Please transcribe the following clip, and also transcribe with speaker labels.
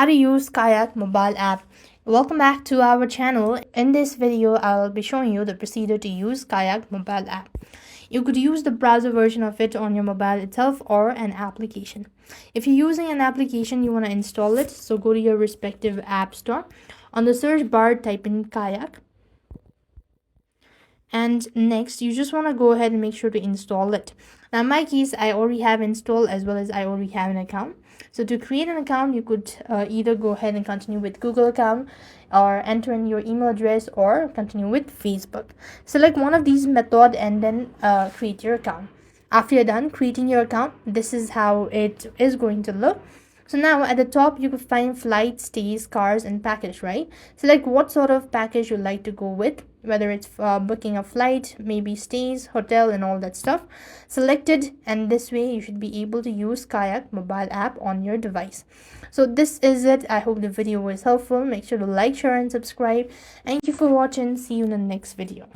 Speaker 1: how to use Kayak mobile app. Welcome back to our channel. In this video, I'll be showing you the procedure to use Kayak mobile app. You could use the browser version of it on your mobile itself or an application. If you're using an application, you want to install it, so go to your respective app store. On the search bar, type in Kayak. And next you just want to go ahead and make sure to install it. Now in my case, I already have installed, as well as I already have an account. So to create an account, you could either go ahead and continue with Google account, or enter in your email address, or continue with Facebook. Select one of these method and then create your account. After you're done creating your account, this is how it is going to look. So now at the top, you could find flight, stays, cars, and package, right? Select what sort of package you'd like to go with, whether it's booking a flight, maybe stays, hotel, and all that stuff. Select it, and this way you should be able to use Kayak mobile app on your device. So this is it. I hope the video was helpful. Make sure to like, share, and subscribe. Thank you for watching. See you in the next video.